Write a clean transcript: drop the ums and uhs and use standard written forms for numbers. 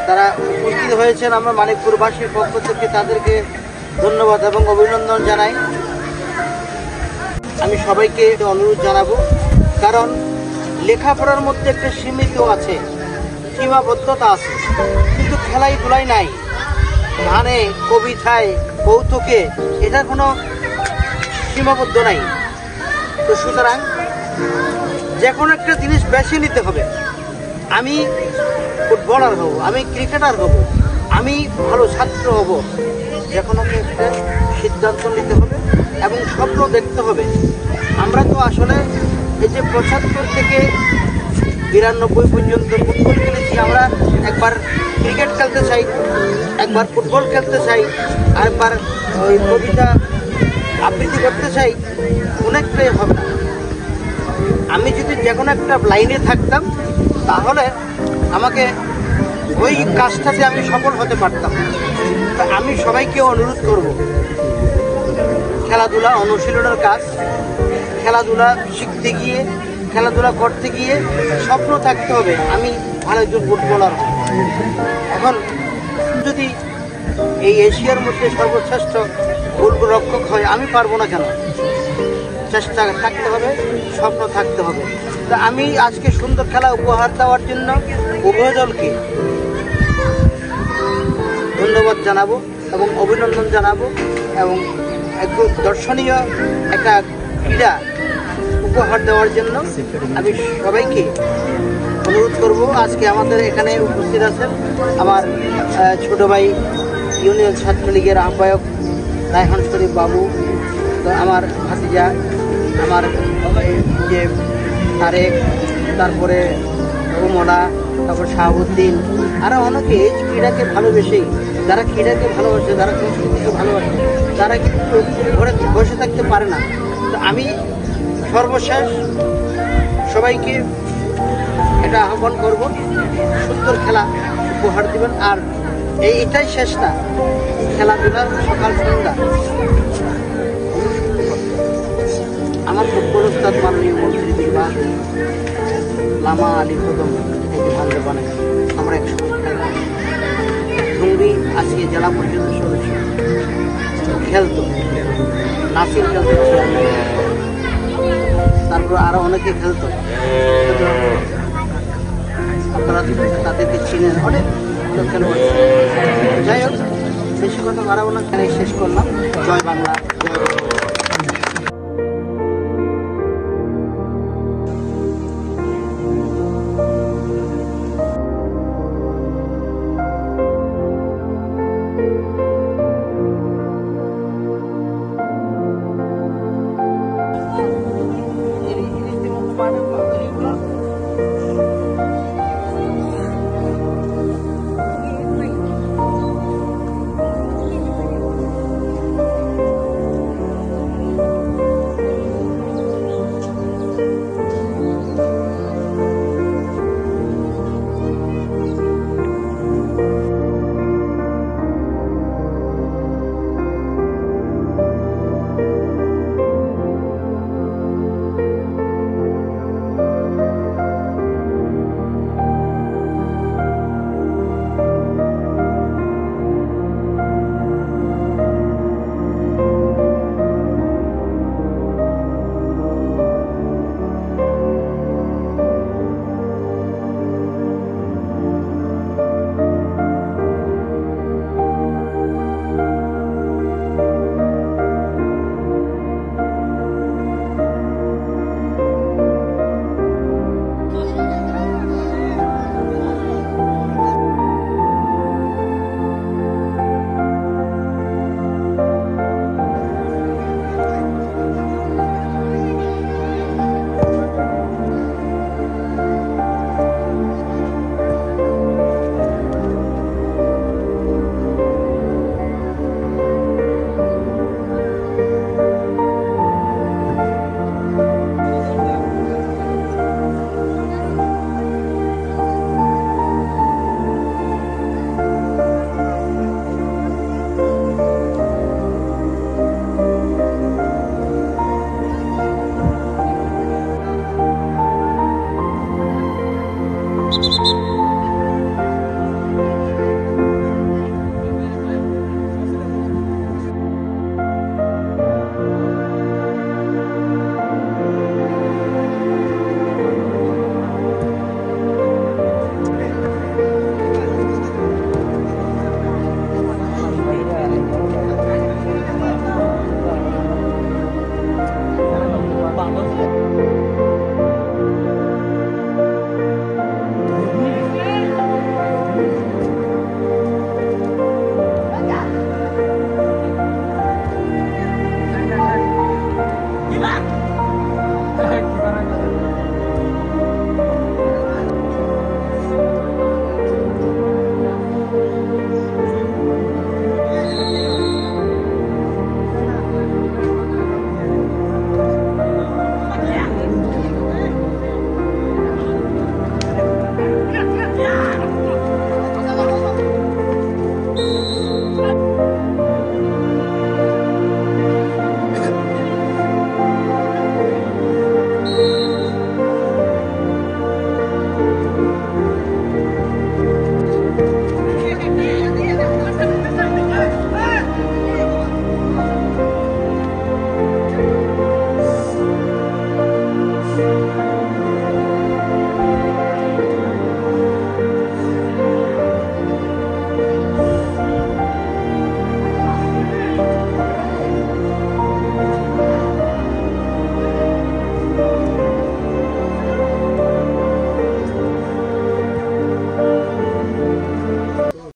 তারা উপস্থিত হয়েছেন। আমরা মানিকপুরবাসীর পক্ষ থেকে তাদেরকে ধন্যবাদ এবং অভিনন্দন জানাই। আমি সবাইকে অনুরোধ জানাবো, কারণ লেখাপড়ার মধ্যে একটা সীমিত আছে, সীমাবদ্ধতা আছে, কিন্তু খেলাই ধুলাই নাই। গানে, কবিতায়, কৌতুকে এটার কোনো সীমাবদ্ধ নাই। তো সুতরাং যে কোনো একটা জিনিস বেছে নিতে হবে। আমি ফুটবলার হব, আমি ক্রিকেটার হব, আমি ভালো ছাত্র হব, যে কোনো একটা সিদ্ধান্ত নিতে হবে এবং স্বপ্ন দেখতে হবে। আমরা তো আসলে এই যে 75 থেকে 92 পর্যন্ত ফুটবল খেলেছি। আমরা একবার ক্রিকেট খেলতে চাই, একবার ফুটবল খেলতে চাই, আরেকবার ওই কবিতা আবৃত্তি করতে চাই, অনেকটাই হবে না। আমি যদি যে কোনো একটা লাইনে থাকতাম তাহলে আমাকে ওই কাজটাতে আমি সফল হতে পারতাম। তা আমি সবাইকে অনুরোধ করব, খেলাধুলা অনুশীলনের কাজ, খেলাধুলা শিখতে গিয়ে, খেলাধুলা করতে গিয়ে স্বপ্ন থাকতে হবে আমি ভালো একজন ফুটবলার হব। এখন যদি এই এশিয়ার মধ্যে সর্বশ্রেষ্ঠ গোলরক্ষক হয়, আমি পারবো না কেন? চেষ্টা থাকতে হবে, স্বপ্ন থাকতে হবে। তা আমি আজকে সুন্দর খেলা উপহার দেওয়ার জন্য উভয় দলকে ধন্যবাদ জানাবো এবং অভিনন্দন জানাবো, এবং একটু দর্শনীয় একটা ক্রীড়া উপহার দেওয়ার জন্য আমি সবাইকে অনুরোধ করব। আজকে আমাদের এখানে উপস্থিত আছেন আমার ছোট ভাই ইউনিয়ন ছাত্রলীগের আহ্বায়ক রায়হান শরীফ বাবু, তো আমার ভাতিজা, আমার যে তারেক, তারপরে রুমনা, তারপর শাহাবুদ্দিন, আরও অনেকে এই ক্রীড়াকে ভালোবেসেই, যারা ক্রীড়াকে ভালোবাসে, যারা সংস্কৃতিকে ভালোবাসে, তারা কিন্তু ঘরে বসে থাকতে পারে না। তো আমি সর্বশেষ সবাইকে এটা আহ্বান করব, সুন্দর খেলা উপহার দিবেন। আর এটাই শেষ না, খেলাধুলা সকাল সন্ধ্যা। আমার ফুটবল উস্তাদ মাননীয় মন্ত্রী বিভাগ লামা আলী কদম থেকে ভালো বানায় আমরা একসঙ্গে খেলা। টুঙ্গি আজকে জেলা পরিষদের সদস্য খেলতো, নাসির খেলতো, তারপর আরো অনেকে খেলতো। আপনারা তাদেরকে চিনেন, অনেক ভালো খেলোয়াড়। যাই হোক, বেশি কথা বাড়াবো না, খেলাই শেষ করলাম। জয় বাংলা, জয় বাংলা।